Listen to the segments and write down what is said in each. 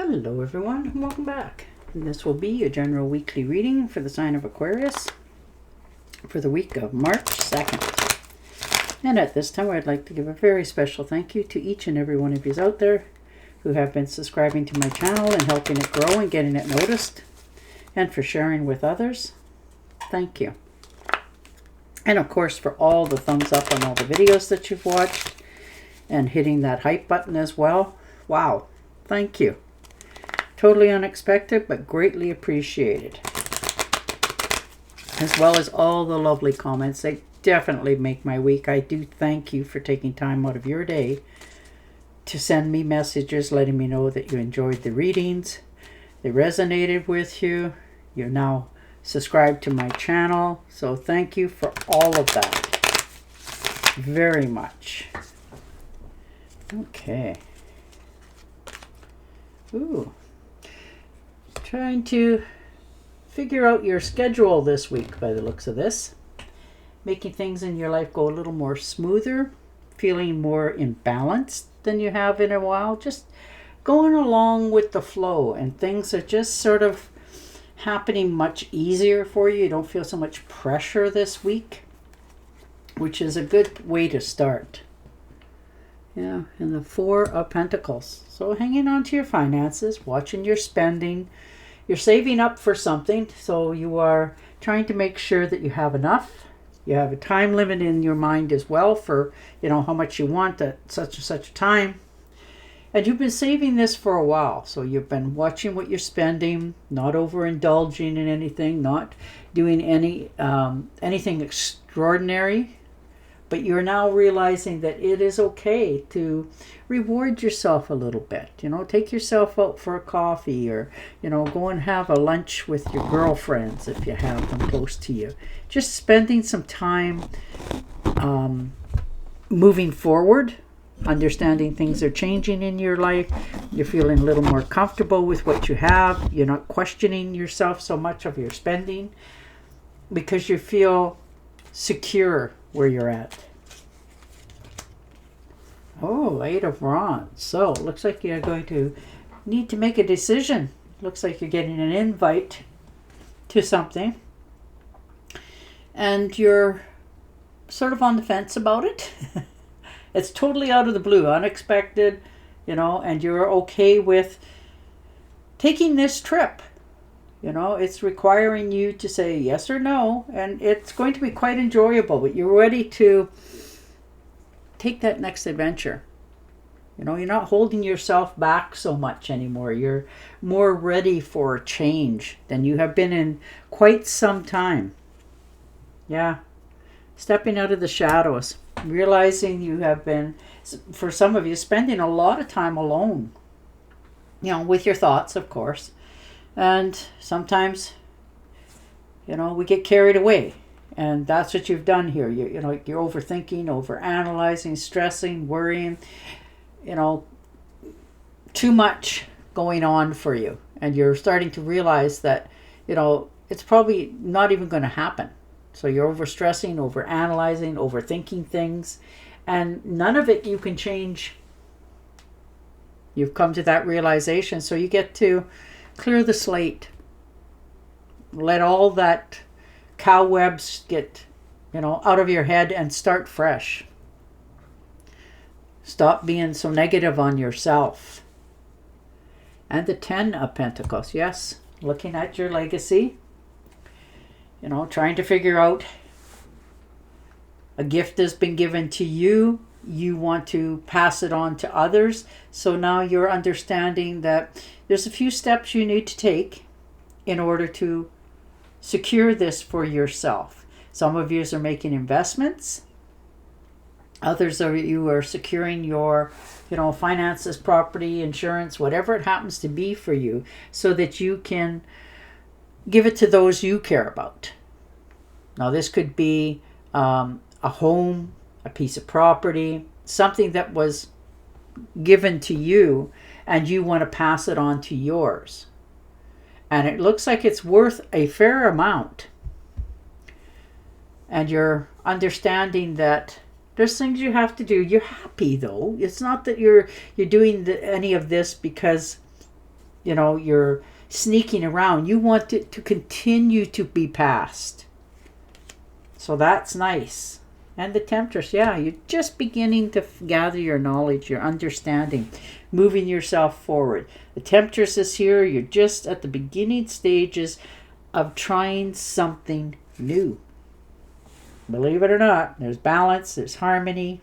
Hello everyone, and welcome back. And this will be your general weekly reading for the sign of Aquarius for the week of March 2nd. And at this time, I'd like to give a very special thank you to each and every one of you out there who have been subscribing to my channel and helping it grow and getting it noticed, and for sharing with others. Thank you. And of course, for all the thumbs up on all the videos that you've watched and hitting that hype button as well. Wow, thank you. Totally unexpected, but greatly appreciated. As well as all the lovely comments. They definitely make my week. I do thank you for taking time out of your day to send me messages letting me know that you enjoyed the readings, they resonated with you, you're now subscribed to my channel. So thank you for all of that very much. Okay. Ooh. Trying to figure out your schedule this week by the looks of this. Making things in your life go a little more smoother. Feeling more in balance than you have in a while. Just going along with the flow, and things are just sort of happening much easier for you. You don't feel so much pressure this week, which is a good way to start. Yeah, and the Four of Pentacles. So hanging on to your finances, watching your spending. You're saving up for something, so you are trying to make sure that you have enough. You have a time limit in your mind as well for, how much you want at such and such a time. And you've been saving this for a while, so you've been watching what you're spending, not overindulging in anything, not doing anything extraordinary. But you're now realizing that it is okay to reward yourself a little bit. Take yourself out for a coffee, or, go and have a lunch with your girlfriends if you have them close to you. Just spending some time moving forward, understanding things are changing in your life. You're feeling a little more comfortable with what you have. You're not questioning yourself so much of your spending because you feel secure where you're at. Oh, Eight of Wands. So it looks like you're going to need to make a decision. Looks like you're getting an invite to something, and you're sort of on the fence about it. It's totally out of the blue, unexpected, and you're okay with taking this trip. It's requiring you to say yes or no, and it's going to be quite enjoyable, but you're ready to take that next adventure. You're not holding yourself back so much anymore. You're more ready for change than you have been in quite some time. Yeah. Stepping out of the shadows. Realizing you have been, for some of you, spending a lot of time alone. With your thoughts, of course. And sometimes, we get carried away. And that's what you've done here. You're overthinking, overanalyzing, stressing, worrying. Too much going on for you. And you're starting to realize that, it's probably not even going to happen. So you're overstressing, overanalyzing, overthinking things. And none of it you can change. You've come to that realization. So you get to clear the slate. Let all that cobwebs get, out of your head and start fresh. Stop being so negative on yourself. And the Ten of Pentacles. Yes, looking at your legacy. Trying to figure out a gift has been given to you. You want to pass it on to others. So now you're understanding that there's a few steps you need to take in order to secure this for yourself. Some of you are making investments. Others you are securing your, finances, property, insurance, whatever it happens to be for you, so that you can give it to those you care about. Now, this could be a home, a piece of property, something that was given to you, and you want to pass it on to yours. And it looks like it's worth a fair amount. And you're understanding that there's things you have to do. You're happy, though. It's not that you're doing any of this because you're sneaking around. You want it to continue to be passed. So that's nice. And the Temptress, yeah, you're just beginning to gather your knowledge, your understanding, moving yourself forward. The Temptress is here. You're just at the beginning stages of trying something new. Believe it or not, there's balance, there's harmony,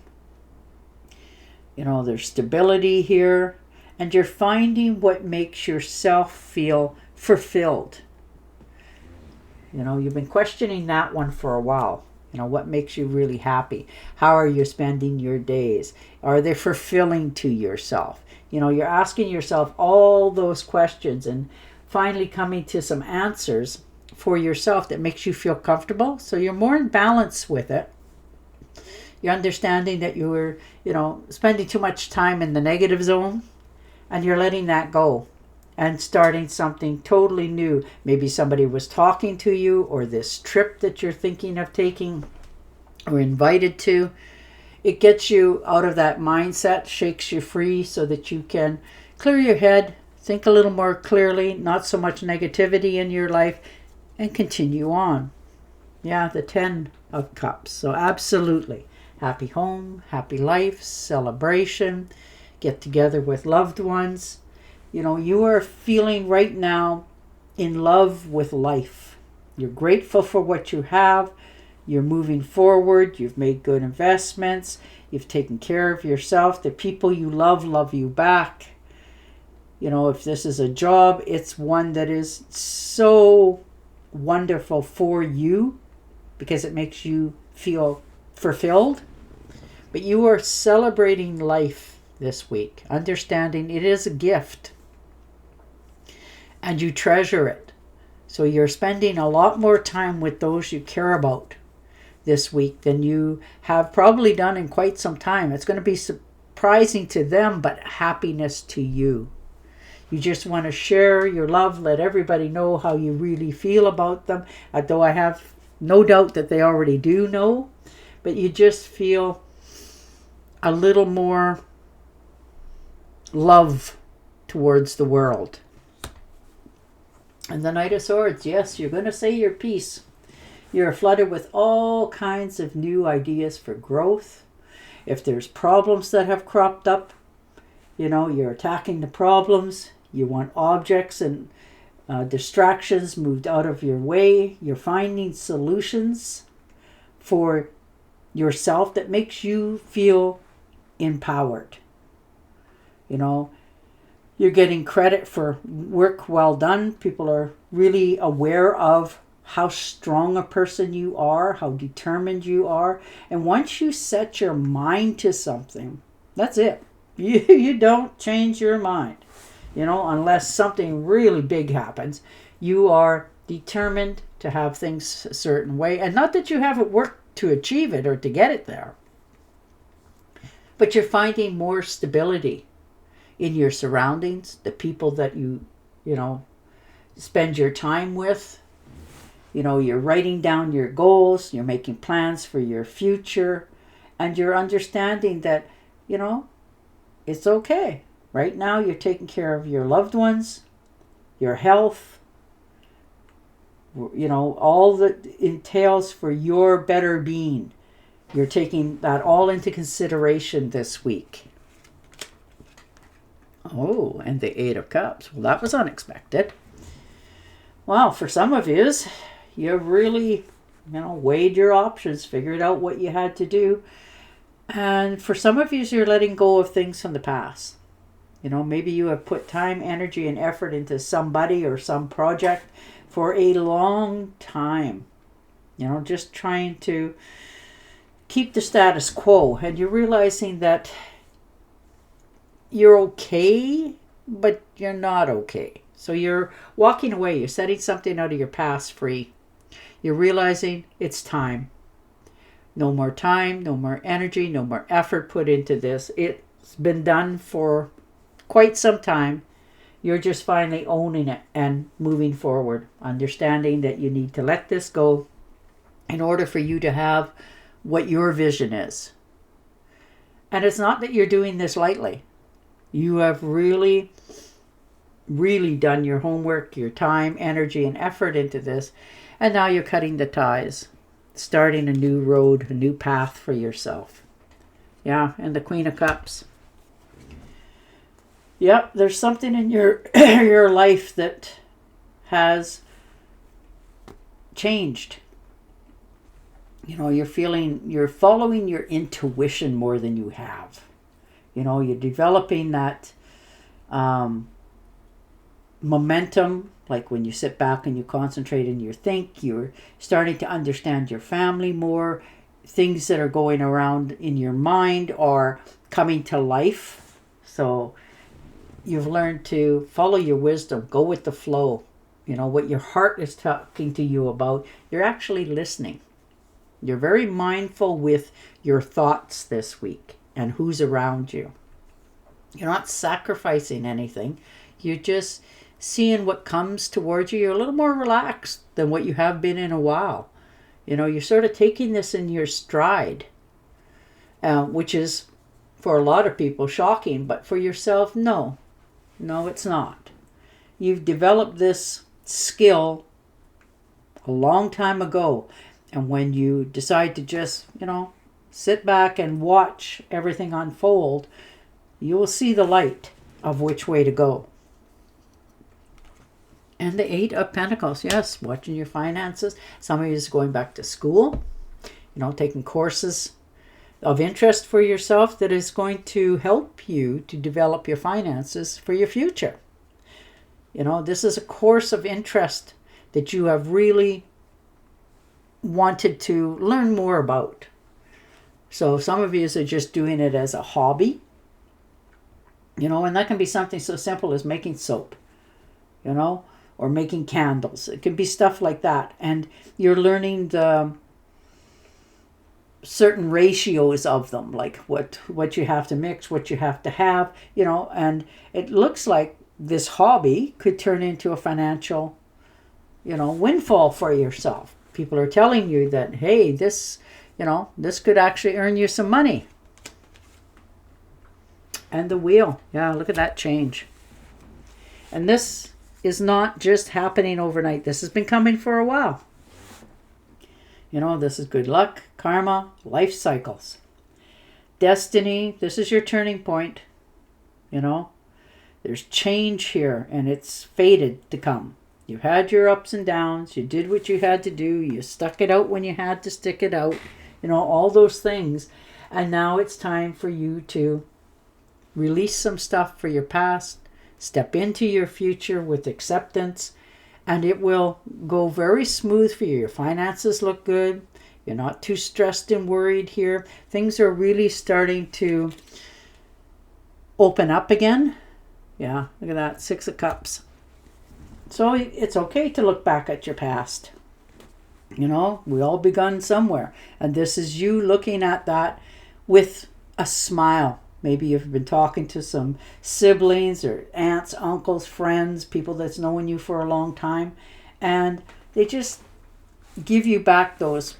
there's stability here, and you're finding what makes yourself feel fulfilled. You've been questioning that one for a while. What makes you really happy? How are you spending your days? Are they fulfilling to yourself? You're asking yourself all those questions and finally coming to some answers for yourself that makes you feel comfortable. So you're more in balance with it. You're understanding that you were, spending too much time in the negative zone, and you're letting that go and starting something totally new. Maybe somebody was talking to you, or this trip that you're thinking of taking or invited to. It gets you out of that mindset, shakes you free so that you can clear your head, think a little more clearly, not so much negativity in your life, and continue on. Yeah, the 10 of Cups. So absolutely. Happy home, happy life, celebration, get together with loved ones. You are feeling right now in love with life. You're grateful for what you have. You're moving forward. You've made good investments. You've taken care of yourself. The people you love you back. If this is a job, it's one that is so wonderful for you because it makes you feel fulfilled. But you are celebrating life this week, understanding it is a gift. And you treasure it. So you're spending a lot more time with those you care about this week than you have probably done in quite some time. It's going to be surprising to them, but happiness to you. You just want to share your love, let everybody know how you really feel about them, although I have no doubt that they already do know. But you just feel a little more love towards the world. And the Knight of Swords, yes, you're going to say your piece. You're flooded with all kinds of new ideas for growth. If there's problems that have cropped up, you're attacking the problems. You want objects and distractions moved out of your way. You're finding solutions for yourself that makes you feel empowered. You're getting credit for work well done. People are really aware of how strong a person you are, how determined you are. And once you set your mind to something, that's it. You don't change your mind, unless something really big happens. You are determined to have things a certain way. And not that you haven't worked to achieve it or to get it there, but you're finding more stability in your surroundings, the people that you spend your time with. You're writing down your goals, you're making plans for your future, and you're understanding that, it's okay. Right now you're taking care of your loved ones, your health, all that entails for your better being. You're taking that all into consideration this week. Oh, and the 8 of Cups. Well, that was unexpected. Well, for some of yous, you really, weighed your options, figured out what you had to do. And for some of yous, you're letting go of things from the past. Maybe you have put time, energy, and effort into somebody or some project for a long time. Just trying to keep the status quo. And you're realizing that you're okay, but you're not okay. So you're walking away. You're setting something out of your past free. You're realizing it's time. No more time, no more energy, no more effort put into this. It's been done for quite some time. You're just finally owning it and moving forward, understanding that you need to let this go in order for you to have what your vision is. And it's not that you're doing this lightly. You have really really done your homework, your time, energy, and effort into this. And now you're cutting the ties, starting a new road, a new path for yourself. Yeah, and the Queen of Cups. Yep, there's something in your your life that has changed. You're following your intuition more than you have. You're developing that momentum, like when you sit back and you concentrate and you think, you're starting to understand your family more. Things that are going around in your mind are coming to life. So you've learned to follow your wisdom, go with the flow. What your heart is talking to you about, you're actually listening. You're very mindful with your thoughts this week and who's around you. You're not sacrificing anything. You're just seeing what comes towards you. You're a little more relaxed than what you have been in a while. You're sort of taking this in your stride, which is for a lot of people shocking, but for yourself, no, it's not. You've developed this skill a long time ago, and when you decide to just, sit back and watch everything unfold, you will see the light of which way to go. And the Eight of Pentacles, yes, watching your finances. Some of you is going back to school, taking courses of interest for yourself that is going to help you to develop your finances for your future. This is a course of interest that you have really wanted to learn more about. So some of you are just doing it as a hobby, and that can be something so simple as making soap, or making candles. It can be stuff like that. And you're learning the certain ratios of them, like what you have to mix, what you have to have, and it looks like this hobby could turn into a financial, windfall for yourself. People are telling you that, hey, this could actually earn you some money. And the Wheel. Yeah, look at that change. And this is not just happening overnight. This has been coming for a while. This is good luck, karma, life cycles. Destiny, this is your turning point. There's change here, and it's fated to come. You had your ups and downs. You did what you had to do. You stuck it out when you had to stick it out. All those things. And now it's time for you to release some stuff for your past, step into your future with acceptance, and it will go very smooth for you. Your finances look good. You're not too stressed and worried here. Things are really starting to open up again. Yeah, look at that, 6 of Cups. So it's okay to look back at your past. We all begun somewhere. And this is you looking at that with a smile. Maybe you've been talking to some siblings or aunts, uncles, friends, people that's known you for a long time. And they just give you back those,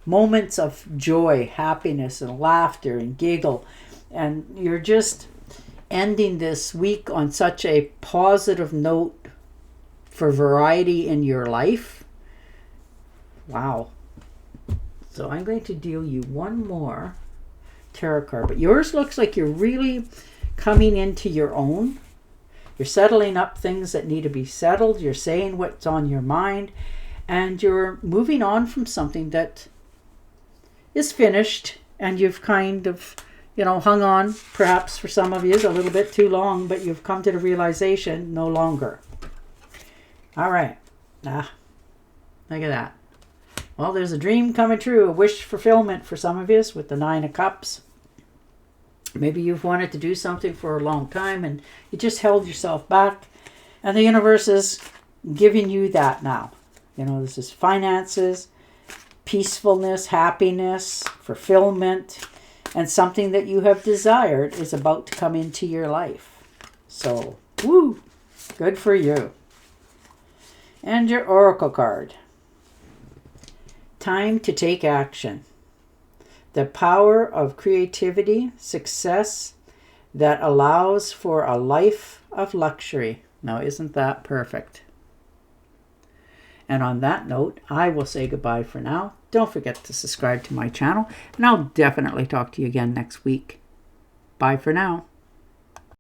moments of joy, happiness, and laughter and giggle. And you're just ending this week on such a positive note for variety in your life. Wow. So I'm going to deal you one more tarot card, but yours looks like you're really coming into your own. You're settling up things that need to be settled. You're saying what's on your mind, and you're moving on from something that is finished, and you've kind of hung on, perhaps for some of you, a little bit too long, but you've come to the realization no longer. All right. Look at that. Well, there's a dream coming true, a wish fulfillment for some of you with the 9 of Cups. Maybe you've wanted to do something for a long time and you just held yourself back. And the universe is giving you that now. This is finances, peacefulness, happiness, fulfillment, and something that you have desired is about to come into your life. So, woo, good for you. And your Oracle card. Time to take action. The power of creativity, success, that allows for a life of luxury. Now, isn't that perfect? And on that note, I will say goodbye for now. Don't forget to subscribe to my channel, and I'll definitely talk to you again next week. Bye for now.